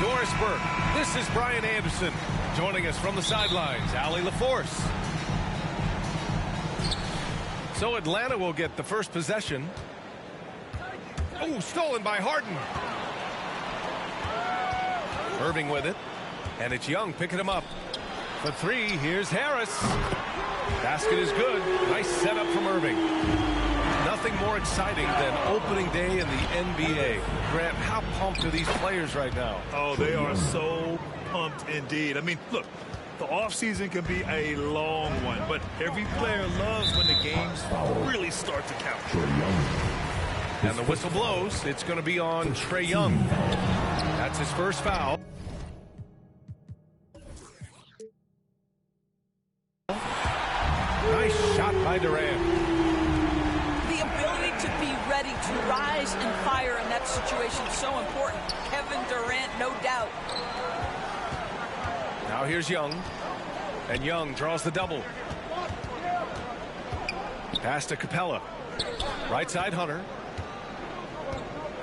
Doris Burke. This is Brian Anderson. Joining us from the sidelines, Allie LaForce. So Atlanta will get the first possession. Oh, stolen by Harden. Irving with it. And it's Young picking him up. For three, here's Harris. Basket is good. Nice setup from Irving. Nothing more exciting than opening day in the NBA. Grant, how pumped are these players right now? Oh, they are so pumped indeed. I mean, look, the offseason can be a long one, but every player loves when the games really start to count. And the whistle blows. It's going to be on Trae Young. That's his first foul. Nice shot by Durant. The ability to be ready to rise and fire in that situation is so important. Kevin Durant, no doubt. Now here's Young. And Young draws the double. Pass to Capella. Right side, Hunter.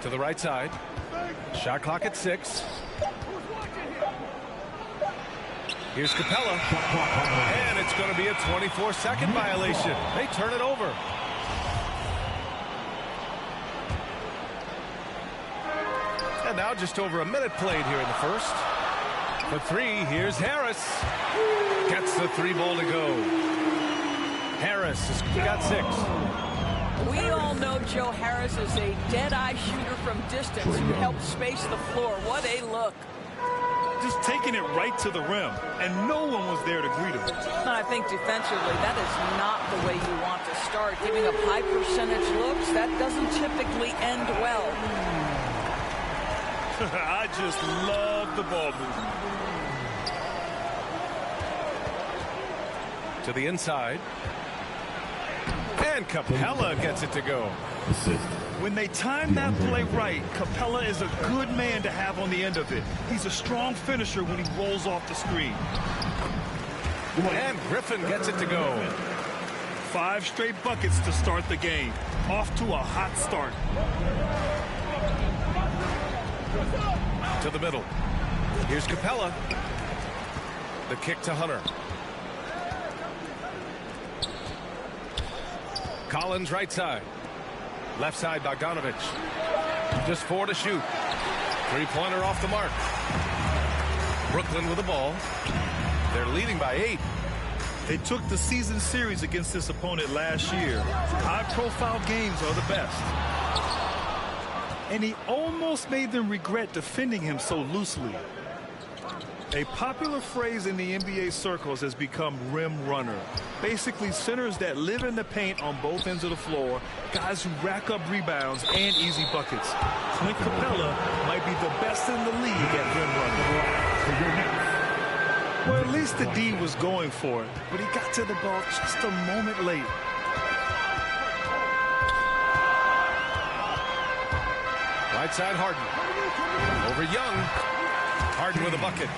To the right side. Shot clock at 6. Here's Capella. And it's going to be a 24-second violation. They turn it over. And now just over a minute played here in the first. For three, here's Harris. Gets the three ball to go. Harris has got 6. We all know Joe Harris is a dead-eye shooter from distance who helps space the floor. What a look. Just taking it right to the rim, and no one was there to greet him. And I think defensively, that is not the way you want to start. Giving up high percentage looks, that doesn't typically end well. I just love the ball movement. To the inside. And Capella gets it to go. When they time that play right, Capella is a good man to have on the end of it. He's a strong finisher when he rolls off the screen. And Griffin gets it to go. 5 straight buckets to start the game. Off to a hot start. To the middle. Here's Capella. The kick to Hunter. Collins right side. Left side, Bogdanovich. Just 4 to shoot. Three-pointer off the mark. Brooklyn with the ball. They're leading by 8. They took the season series against this opponent last year. High-profile games are the best. And he almost made them regret defending him so loosely. A popular phrase in the NBA circles has become rim runner. Basically, centers that live in the paint on both ends of the floor, guys who rack up rebounds and easy buckets. Clint Capella might be the best in the league at rim running. Well, at least the D was going for it, but he got to the ball just a moment late. Right side, Harden. Over Young. Harden with a bucket.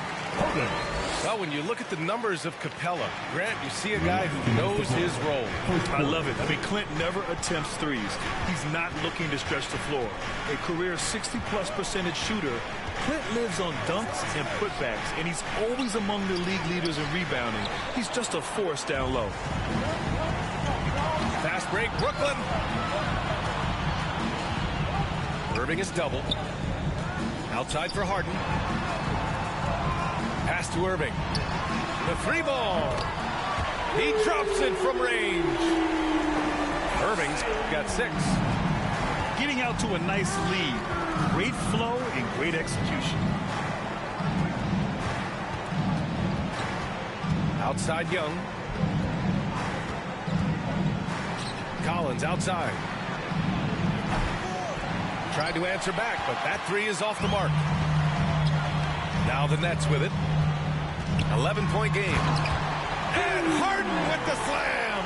Well, when you look at the numbers of Capella, Grant, you see a guy who knows his role. I love it. I mean, Clint never attempts threes. He's not looking to stretch the floor. A career 60+% shooter, Clint lives on dunks and putbacks, and he's always among the league leaders in rebounding. He's just a force down low. Fast break, Brooklyn. Irving is doubled. Outside for Harden. Pass to Irving. The 3 ball. He drops it from range. Irving's got 6. Getting out to a nice lead. Great flow and great execution. Outside Young. Collins outside. Tried to answer back, but that 3 is off the mark. Now the Nets with it. 11-point game. And Harden with the slam.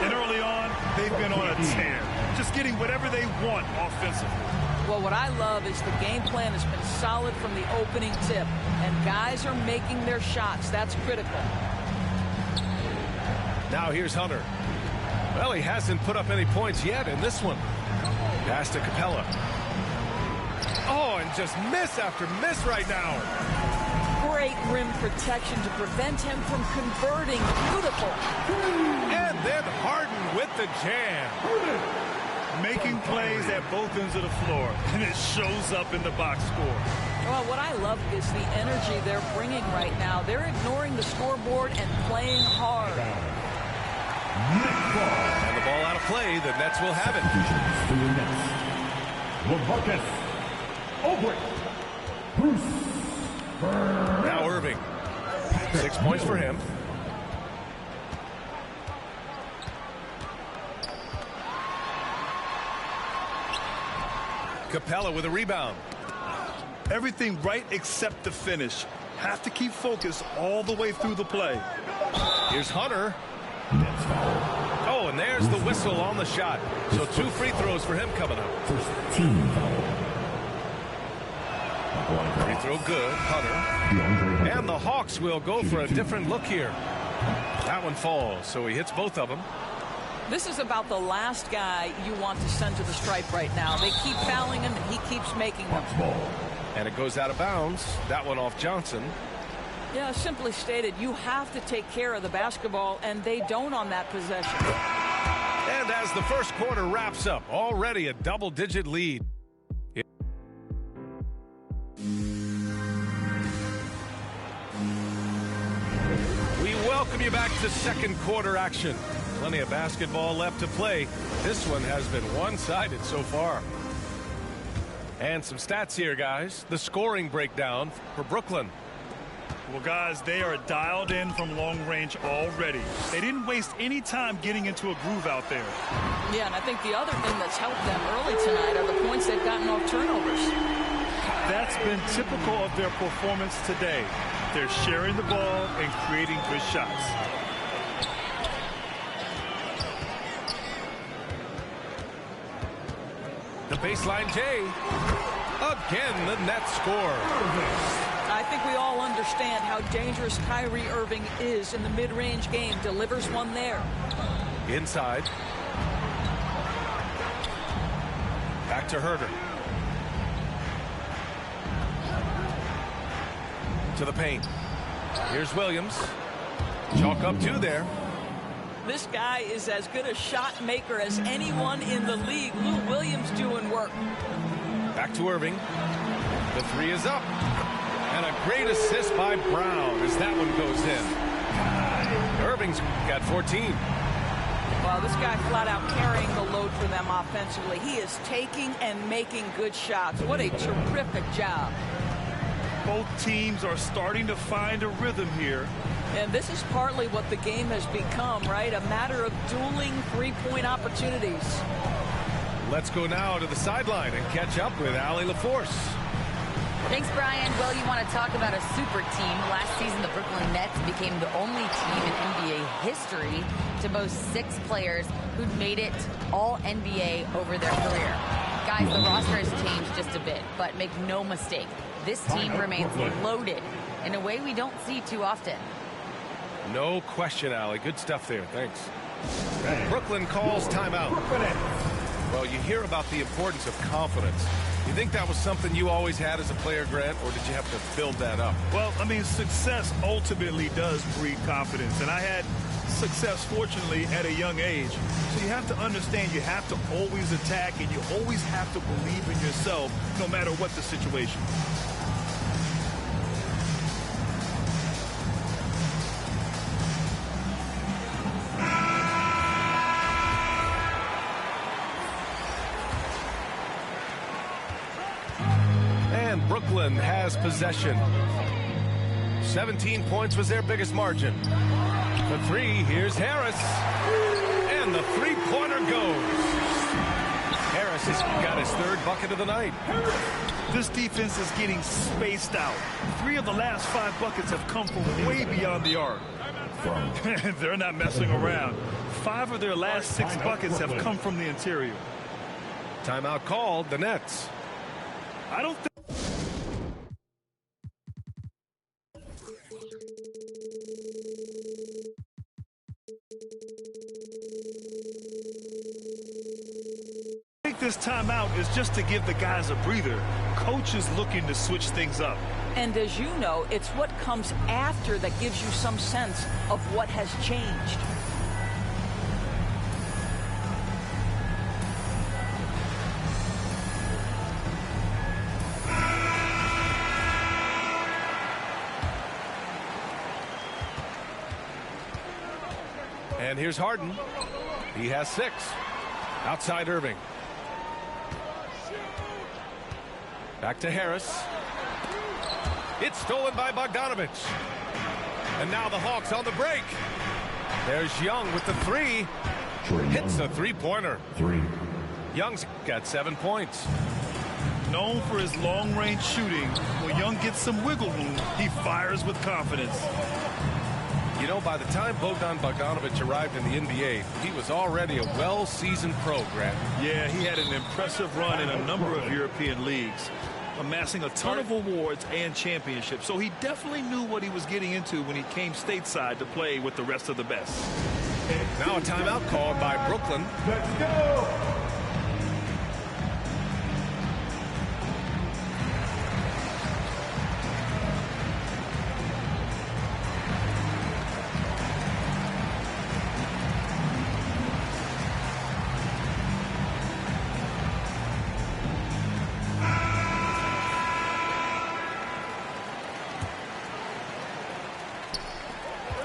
And early on, they've been on a tear. Just getting whatever they want offensively. Well, what I love is the game plan has been solid from the opening tip. And guys are making their shots. That's critical. Now here's Hunter. Well, he hasn't put up any points yet in this one. Pass to Capella. Oh, and just miss after miss right now. Great rim protection to prevent him from converting. Beautiful. And then Harden with the jam. Making plays at both ends of the floor, and it shows up in the box score. Well, what I love is the energy they're bringing right now. They're ignoring the scoreboard and playing hard. And the ball out of play. The Nets will have it. Now Irving. 6 points for him. Capella with a rebound. Everything right except the finish. Have to keep focused all the way through the play. Here's Hunter. Oh, and there's the whistle on the shot. So 2 free throws for him coming up. Free throw good, Hunter. And the Hawks will go for a different look here. That one falls, so he hits both of them. This is about the last guy you want to send to the stripe right now. They keep fouling him, and he keeps making them. And it goes out of bounds. That one off Johnson. Yeah, simply stated, you have to take care of the basketball, and they don't on that possession. And as the first quarter wraps up, already a double-digit lead. We welcome you back to second quarter action. Plenty of basketball left to play. This one has been one-sided so far. And some stats here, guys. The scoring breakdown for Brooklyn. Well, guys, they are dialed in from long range already. They didn't waste any time getting into a groove out there. Yeah, and I think the other thing that's helped them early tonight are the points they've gotten off turnovers. That's been typical of their performance today. They're sharing the ball and creating good shots. The baseline J. Again, the Nets score. I think we all understand how dangerous Kyrie Irving is in the mid-range game. Delivers one there. Inside. Back to Herder. To the paint. Here's Williams. Chalk up 2 there. This guy is as good a shot maker as anyone in the league. Lou Williams doing work. Back to Irving. The 3 is up. And a great assist by Brown as that one goes in. Irving's got 14. Well, this guy flat out carrying the load for them offensively. He is taking and making good shots. What a terrific job. Both teams are starting to find a rhythm here. And this is partly what the game has become, right? A matter of dueling three-point opportunities. Let's go now to the sideline and catch up with Allie LaForce. Thanks, Brian. Well, you want to talk about a super team. Last season, the Brooklyn Nets became the only team in NBA history to boast 6 players who'd made it all NBA over their career. Guys, the roster has changed just a bit, but make no mistake, this team remains loaded in a way we don't see too often. No question, Allie. Good stuff there. Thanks. Brooklyn calls timeout. Well, you hear about the importance of confidence. You think that was something you always had as a player, Grant, or did you have to build that up? Well, I mean, success ultimately does breed confidence, and I had success, fortunately, at a young age. So you have to understand you have to always attack, and you always have to believe in yourself no matter what the situation. And Brooklyn has possession. 17 points was their biggest margin. The 3, here's Harris. And the three-pointer goes. Harris has got his 3rd bucket of the night. This defense is getting spaced out. 3 of the last 5 buckets have come from way beyond the arc. They're not messing around. 5 of their last 6 buckets have come from the interior. Timeout called, the Nets. I don't think this timeout is just to give the guys a breather. Coach is looking to switch things up. And as you know, it's what comes after that gives you some sense of what has changed. And here's Harden. He has 6. Outside Irving. Back to Harris. It's stolen by Bogdanovich. And now the Hawks on the break. There's Young with the 3. Hits a three-pointer. Young's got 7 points. Known for his long-range shooting, when Young gets some wiggle room, he fires with confidence. You know, by the time Bogdan Bogdanovich arrived in the NBA, he was already a well-seasoned pro, Grant. Yeah, he had an impressive run in a number of European leagues, amassing a ton of awards and championships. So he definitely knew what he was getting into when he came stateside to play with the rest of the best. Now a timeout called by Brooklyn. Let's go!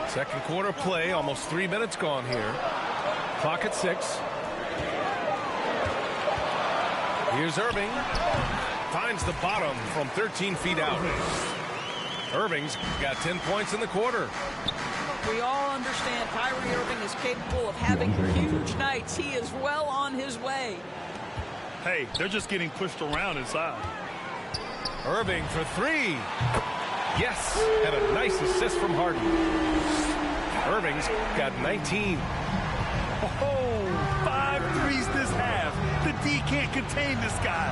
Second quarter play, almost 3 minutes gone here. Clock at 6. Here's Irving. Finds the bottom from 13 feet out. Irving's got 10 points in the quarter. We all understand Kyrie Irving is capable of having huge nights. He is well on his way. Hey, they're just getting pushed around inside. Irving for 3. Yes, and a nice assist from Harden. Irving's got 19. Oh, 5 threes this half. The D can't contain this guy.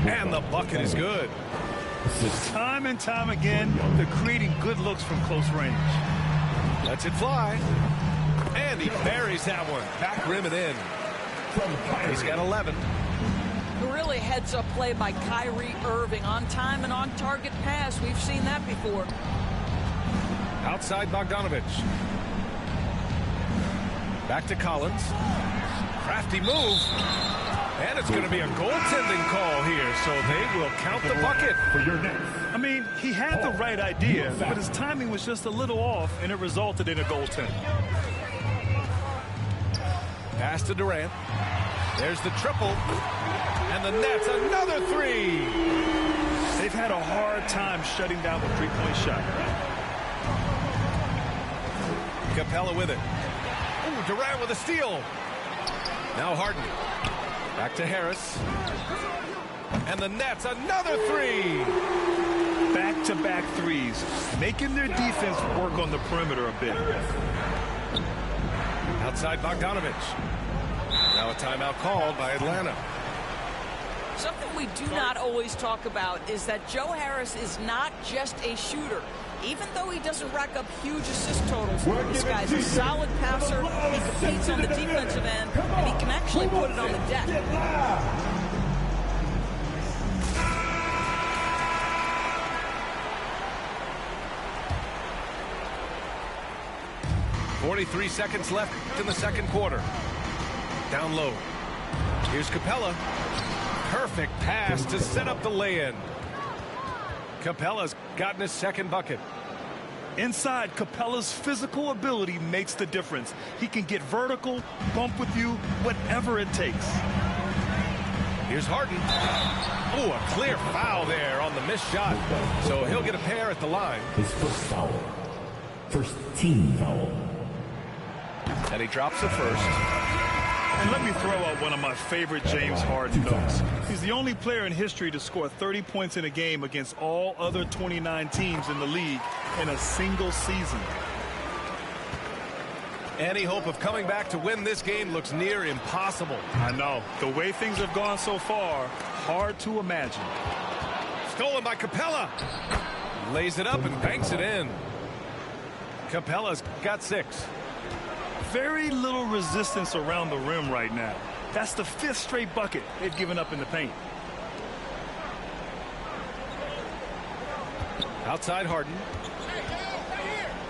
And the bucket is good. Time and time again, they're creating good looks from close range. Lets it fly. And he buries that one. Back rim and in. He's got 11. Really heads-up play by Kyrie Irving. On time and on target pass. We've seen that before. Outside Bogdanovich. Back to Collins. Crafty move. And it's going to be a goaltending call here, so they will count the bucket. For your next. I mean, he had the right idea, but his timing was just a little off, and it resulted in a goaltend. Pass to Durant. There's the triple. And the Nets, another 3. They've had a hard time shutting down the three-point shot. Capella with it. Ooh, Durant with a steal. Now Harden. Back to Harris. And the Nets, another 3. Back-to-back threes, making their defense work on the perimeter a bit. Outside Bogdanovich. Now a timeout called by Atlanta. Something we do not always talk about is that Joe Harris is not just a shooter. Even though he doesn't rack up huge assist totals, this guy's a solid passer. He competes on the defensive end, and he can actually put it on the deck. 43 seconds left in the second quarter. Down low. Here's Capella. Perfect pass to set up the lay-in. Capella's gotten his second bucket. Inside, Capella's physical ability makes the difference. He can get vertical, bump with you, whatever it takes. Here's Harden. Oh, a clear foul there on the missed shot. So he'll get a pair at the line. His first foul. First team foul. And he drops the first. And let me throw out one of my favorite James Harden notes. He's the only player in history to score 30 points in a game against all other 29 teams in the league in a single season. Any hope of coming back to win this game looks near impossible. I know. The way things have gone so far, hard to imagine. Stolen by Capella. Lays it up and banks it in. Capella's got 6. Very little resistance around the rim right now. That's the 5th straight bucket they've given up in the paint. Outside Harden.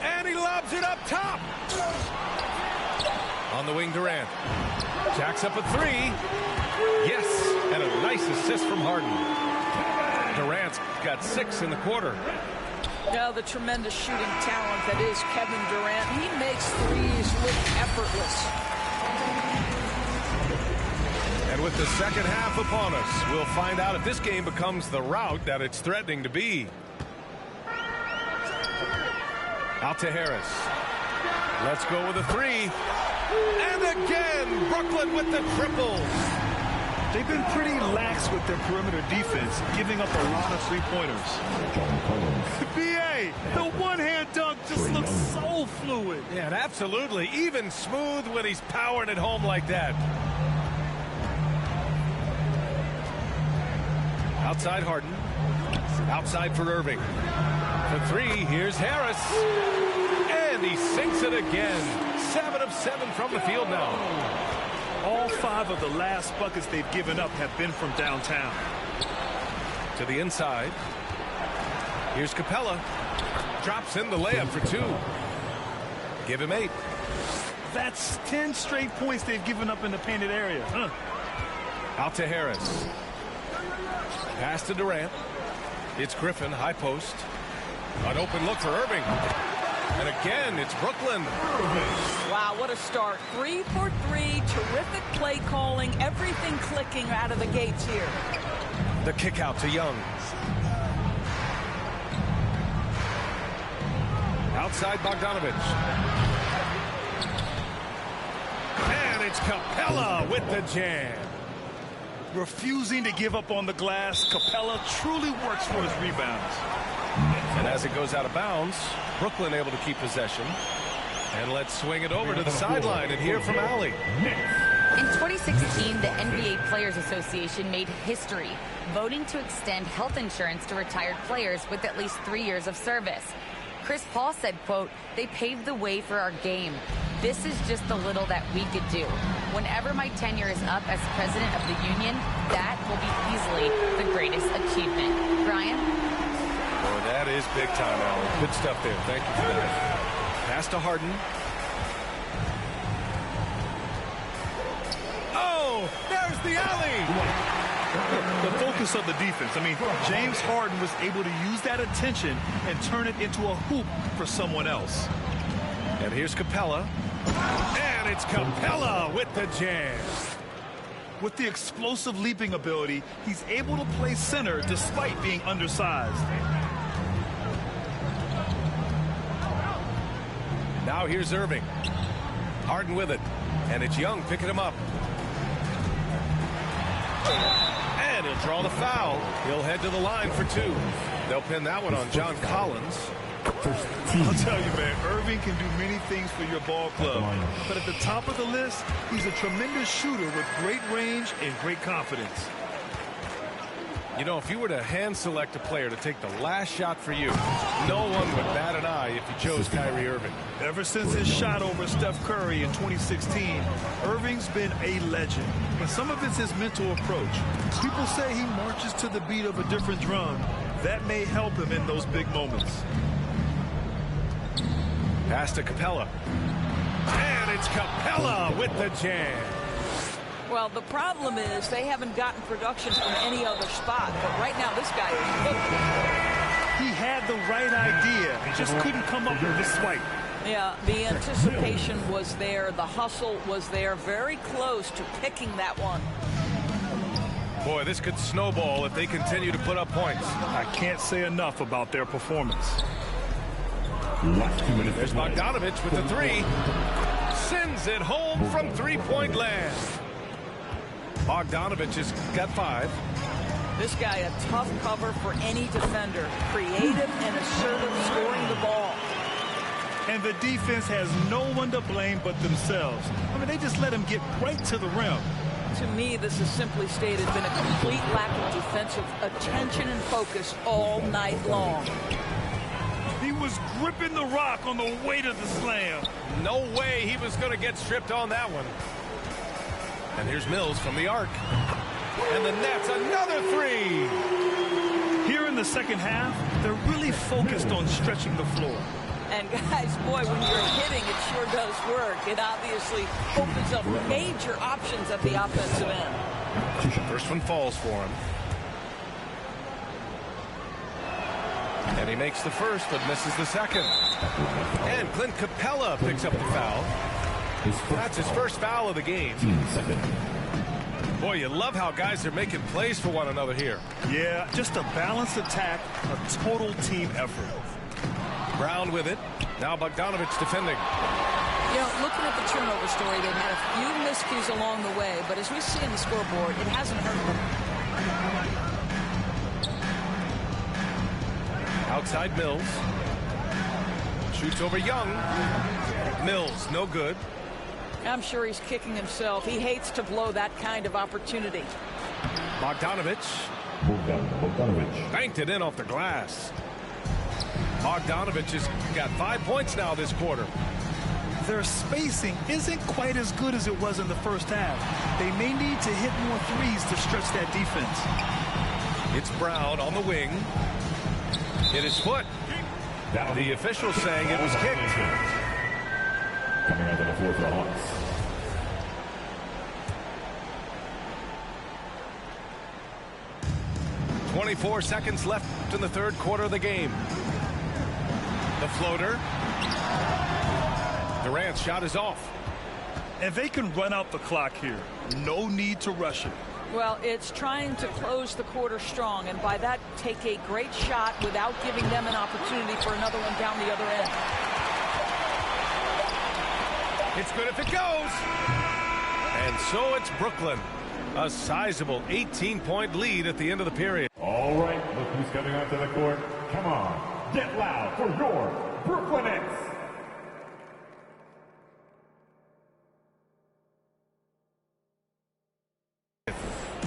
And he lobs it up top. On the wing, Durant. Jacks up a 3. Yes, and a nice assist from Harden. Durant's got 6 in the quarter. Now the tremendous shooting talent that is Kevin Durant. He makes threes look effortless. And with the second half upon us, we'll find out if this game becomes the rout that it's threatening to be. Out to Harris. Let's go with a 3. And again, Brooklyn with the triples. They've been pretty lax with their perimeter defense, giving up a lot of three-pointers. B.A., the one-hand dunk just looks so fluid. Yeah, and absolutely. Even smooth when he's powering it home like that. Outside Harden. Outside for Irving. For 3, here's Harris. And he sinks it again. 7 of 7 from the field now. All 5 of the last buckets they've given up have been from downtown. To the inside. Here's Capella. Drops in the layup for 2. Give him 8. That's 10 straight points they've given up in the painted area. Out to Harris. Pass to Durant. It's Griffin, high post. An open look for Irving. And again, it's Brooklyn. Wow, what a start. 3 for 3. Terrific play calling. Everything clicking out of the gates here. The kick out to Young. Outside Bogdanovich. And it's Capella with the jam. Refusing to give up on the glass, Capella truly works for his rebounds. And as it goes out of bounds, Brooklyn able to keep possession. And let's swing it over to the sideline and hear from Allie. In 2016, the NBA Players Association made history, voting to extend health insurance to retired players with at least 3 years of service. Chris Paul said, quote, "They paved the way for our game. This is just the little that we could do. Whenever my tenure is up as president of the union, that will be easily the greatest achievement." Brian? Boy, that is big time, Allen. Good stuff there. Thank you for that. Pass to Harden. Oh, there's the alley. The focus of the defense. I mean, James Harden was able to use that attention and turn it into a hoop for someone else. And here's Capella. And it's Capella with the jam. With the explosive leaping ability, he's able to play center despite being undersized. Now here's Irving. Harden with it. And it's Young picking him up. And he'll draw the foul. He'll head to the line for 2. They'll pin that one on John Collins. I'll tell you, man, Irving can do many things for your ball club. But at the top of the list, he's a tremendous shooter with great range and great confidence. You know, if you were to hand select a player to take the last shot for you, no one would bat an eye if you chose Kyrie Irving. Ever since his shot over Steph Curry in 2016, Irving's been a legend. And some of it's his mental approach. People say he marches to the beat of a different drum. That may help him in those big moments. Pass to Capella. And it's Capella with the jam. Well, the problem is they haven't gotten production from any other spot. But right now, this guy is cooking. He had the right idea, just couldn't come up with the swipe. Yeah, the anticipation was there. The hustle was there. Very close to picking that one. Boy, this could snowball if they continue to put up points. I can't say enough about their performance. There's Bogdanovich with the 3. Sends it home from three-point land. Bogdanovich has got 5. This guy a tough cover for any defender. Creative and assertive scoring the ball. And the defense has no one to blame but themselves. I mean, they just let him get right to the rim. To me, this is simply stated been a complete lack of defensive attention and focus all night long. He was gripping the rock on the way to the slam. No way he was going to get stripped on that one. And here's Mills from the arc. And the net's another three. Here in the second half, they're really focused on stretching the floor. And guys, boy, when you're hitting, it sure does work. It obviously opens up major options at the offensive end. First one falls for him. And he makes the first, but misses the second. And Clint Capella picks up the foul. That's his first foul of the game. Boy, you love how guys are making plays for one another here. Yeah, just a balanced attack, a total team effort. Brown with it. Now Bogdanovich defending. You know, looking at the turnover story, they've had a few miscues along the way, but as we see in the scoreboard, it hasn't hurt them. Outside Mills. Shoots over Young. Mills, no good. I'm sure he's kicking himself. He hates to blow that kind of opportunity. Bogdanovich. Banked it in off the glass. Bogdanovich has got 5 points now this quarter. Their spacing isn't quite as good as it was in the first half. They may need to hit more threes to stretch that defense. It's Brown on the wing. Hit his foot. The official saying it was kicked. Coming out on the floor for the Hawks. .24 seconds left in the third quarter of the game. The floater. Durant's shot is off. And they can run out the clock here. No need to rush it. Well, it's trying to close the quarter strong, and by that, take a great shot without giving them an opportunity for another one down the other end. It's good if it goes. And so it's Brooklyn. A sizable 18-point lead at the end of the period. All right, look who's coming onto the court. Come on, get loud for your Brooklyn Nets.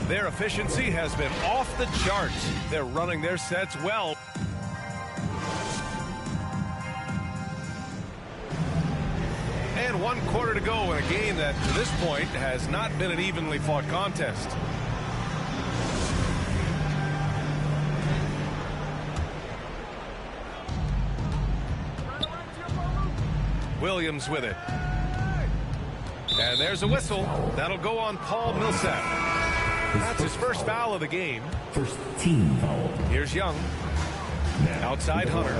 Their efficiency has been off the charts. They're running their sets well. And 1 quarter to go in a game that, to this point, has not been an evenly fought contest. Williams with it. And there's a whistle. That'll go on Paul Millsap. That's his first foul of the game. First team foul. Here's Young. Outside Hunter.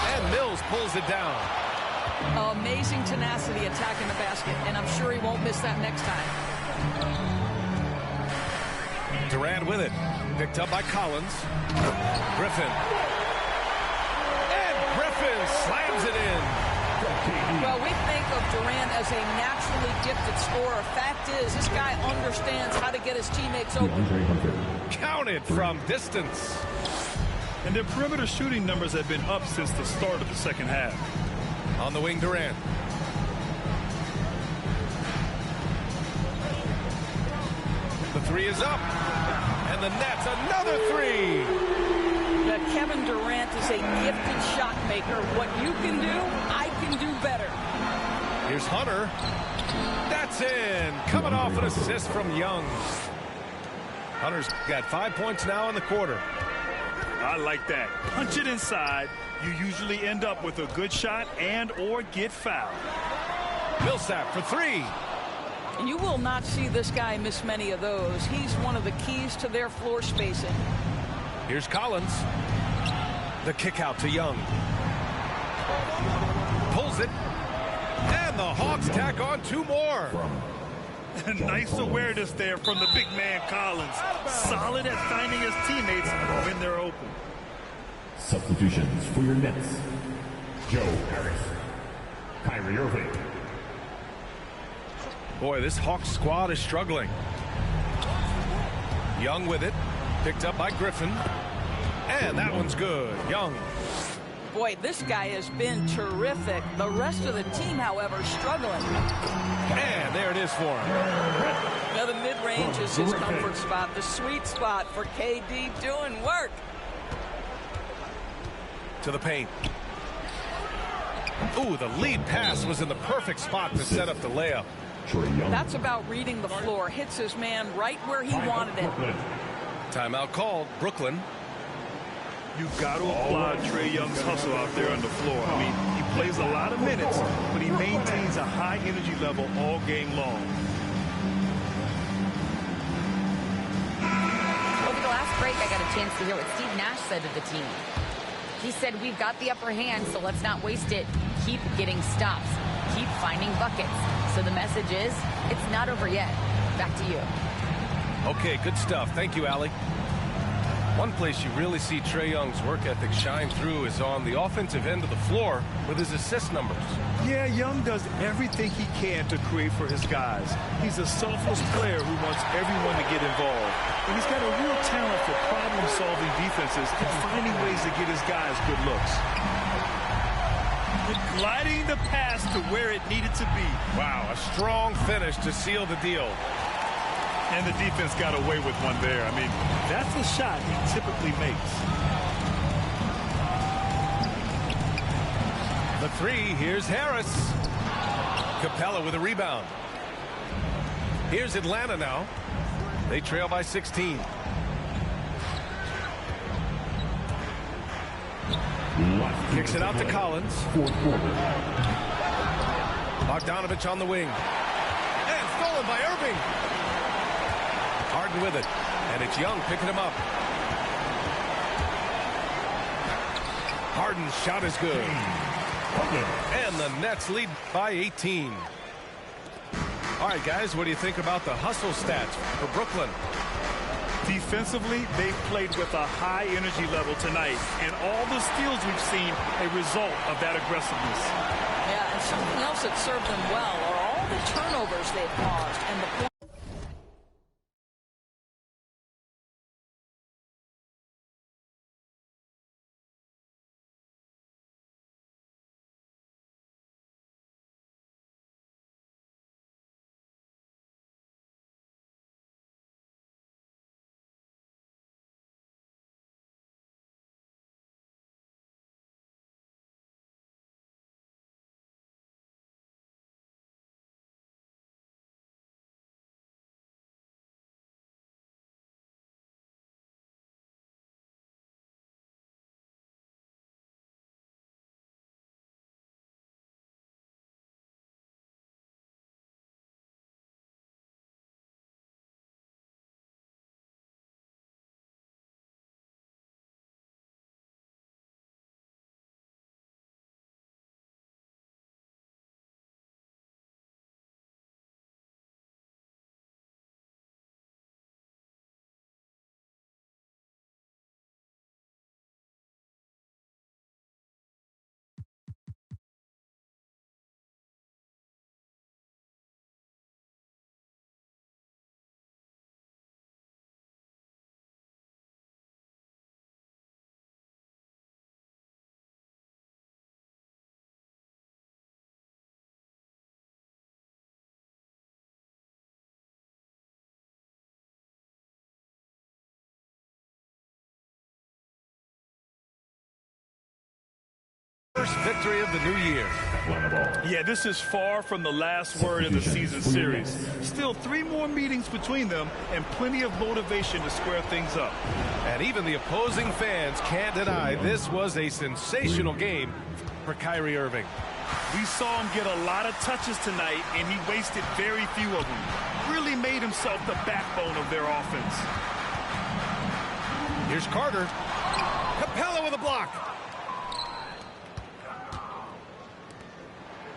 And Mills pulls it down. Amazing tenacity attacking the basket, and I'm sure he won't miss that next time. Durant with it. Picked up by Collins. Griffin. And Griffin slams it in. Well, we think of Durant as a naturally gifted scorer. Fact is, this guy understands how to get his teammates open. Counted from distance. And their perimeter shooting numbers have been up since the start of the second half. On the wing, Durant. The three is up. And the net's another three. Now, Kevin Durant is a gifted shot maker. What you can do, I can do better. Here's Hunter. That's in. Coming off an assist from Young. Hunter's got 5 points now in the quarter. I like that. Punch it inside. You usually end up with a good shot and or get fouled. Millsap for three. And you will not see this guy miss many of those. He's one of the keys to their floor spacing. Here's Collins. The kick out to Young. Pulls it. And the Hawks tack on 2 more. Nice awareness there from the big man Collins. Solid at finding his teammates when they're open. Substitutions for your Nets. Joe Harris. Kyrie Irving. Boy, this Hawks squad is struggling. Young with it. Picked up by Griffin. And that one's good. Young. Boy, this guy has been terrific. The rest of the team, however, struggling. And there it is for him. Now the mid-range is his comfort spot, the sweet spot for KD doing work. To the paint. Ooh, the lead pass was in the perfect spot to set up the layup. That's about reading the floor. Hits his man right where he wanted it. Timeout called. Brooklyn. You've got to applaud Trae Young's hustle out there on the floor. I mean, he plays a lot of minutes, but he maintains a high energy level all game long. Over the last break, I got a chance to hear what Steve Nash said to the team. He said, we've got the upper hand, so let's not waste it. Keep getting stops. Keep finding buckets. So the message is, it's not over yet. Back to you. Okay, good stuff. Thank you, Allie. One place you really see Trae Young's work ethic shine through is on the offensive end of the floor with his assist numbers. Yeah, Young does everything he can to create for his guys. He's a selfless player who wants everyone to get involved. And he's got a real talent for problem-solving defenses and finding ways to get his guys good looks. Gliding the pass to where it needed to be. Wow, a strong finish to seal the deal. And the defense got away with one there. I mean, that's a shot he typically makes. The three, here's Harris. Capella with a rebound. Here's Atlanta now. They trail by 16. Kicks it out to Collins. Bogdanovich on the wing. And stolen by Irving. Harden with it. And it's Young picking him up. Harden's shot is good. And the Nets lead by 18. All right, guys, what do you think about the hustle stats for Brooklyn? Defensively, they've played with a high energy level tonight, and all the steals we've seen a result of that aggressiveness. Yeah, and something else that served them well are all the turnovers they've caused and the first victory of the new year. Yeah, this is far from the last word in the season series. Still 3 more meetings between them and plenty of motivation to square things up. And even the opposing fans can't deny this was a sensational game for Kyrie Irving. We saw him get a lot of touches tonight, and he wasted very few of them. Really made himself the backbone of their offense. Here's Carter. Capella with a block.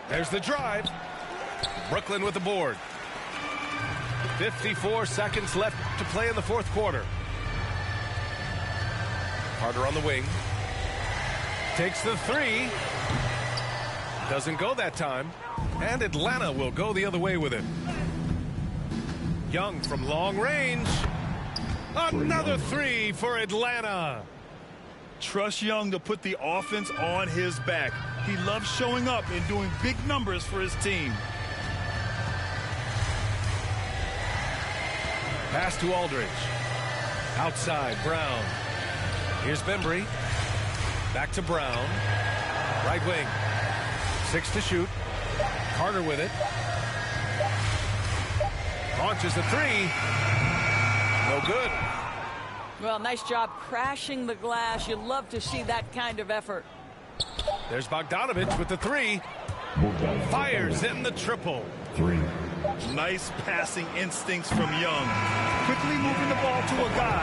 There's the drive. Brooklyn with the board. 54 seconds left to play in the fourth quarter. Carter on the wing. Takes the three. Doesn't go that time. And Atlanta will go the other way with it. Young from long range. Another three for Atlanta. Trust Young to put the offense on his back. He loves showing up and doing big numbers for his team. Pass to Aldridge. Outside, Brown. Here's Bembry. Back to Brown. Right wing. 6 to shoot. Carter with it. Launches the 3. No good. Well, nice job crashing the glass. You love to see that kind of effort. There's Bogdanovich with the 3. Fires in the triple. 3. Nice passing instincts from Young. Quickly moving the ball to a guy.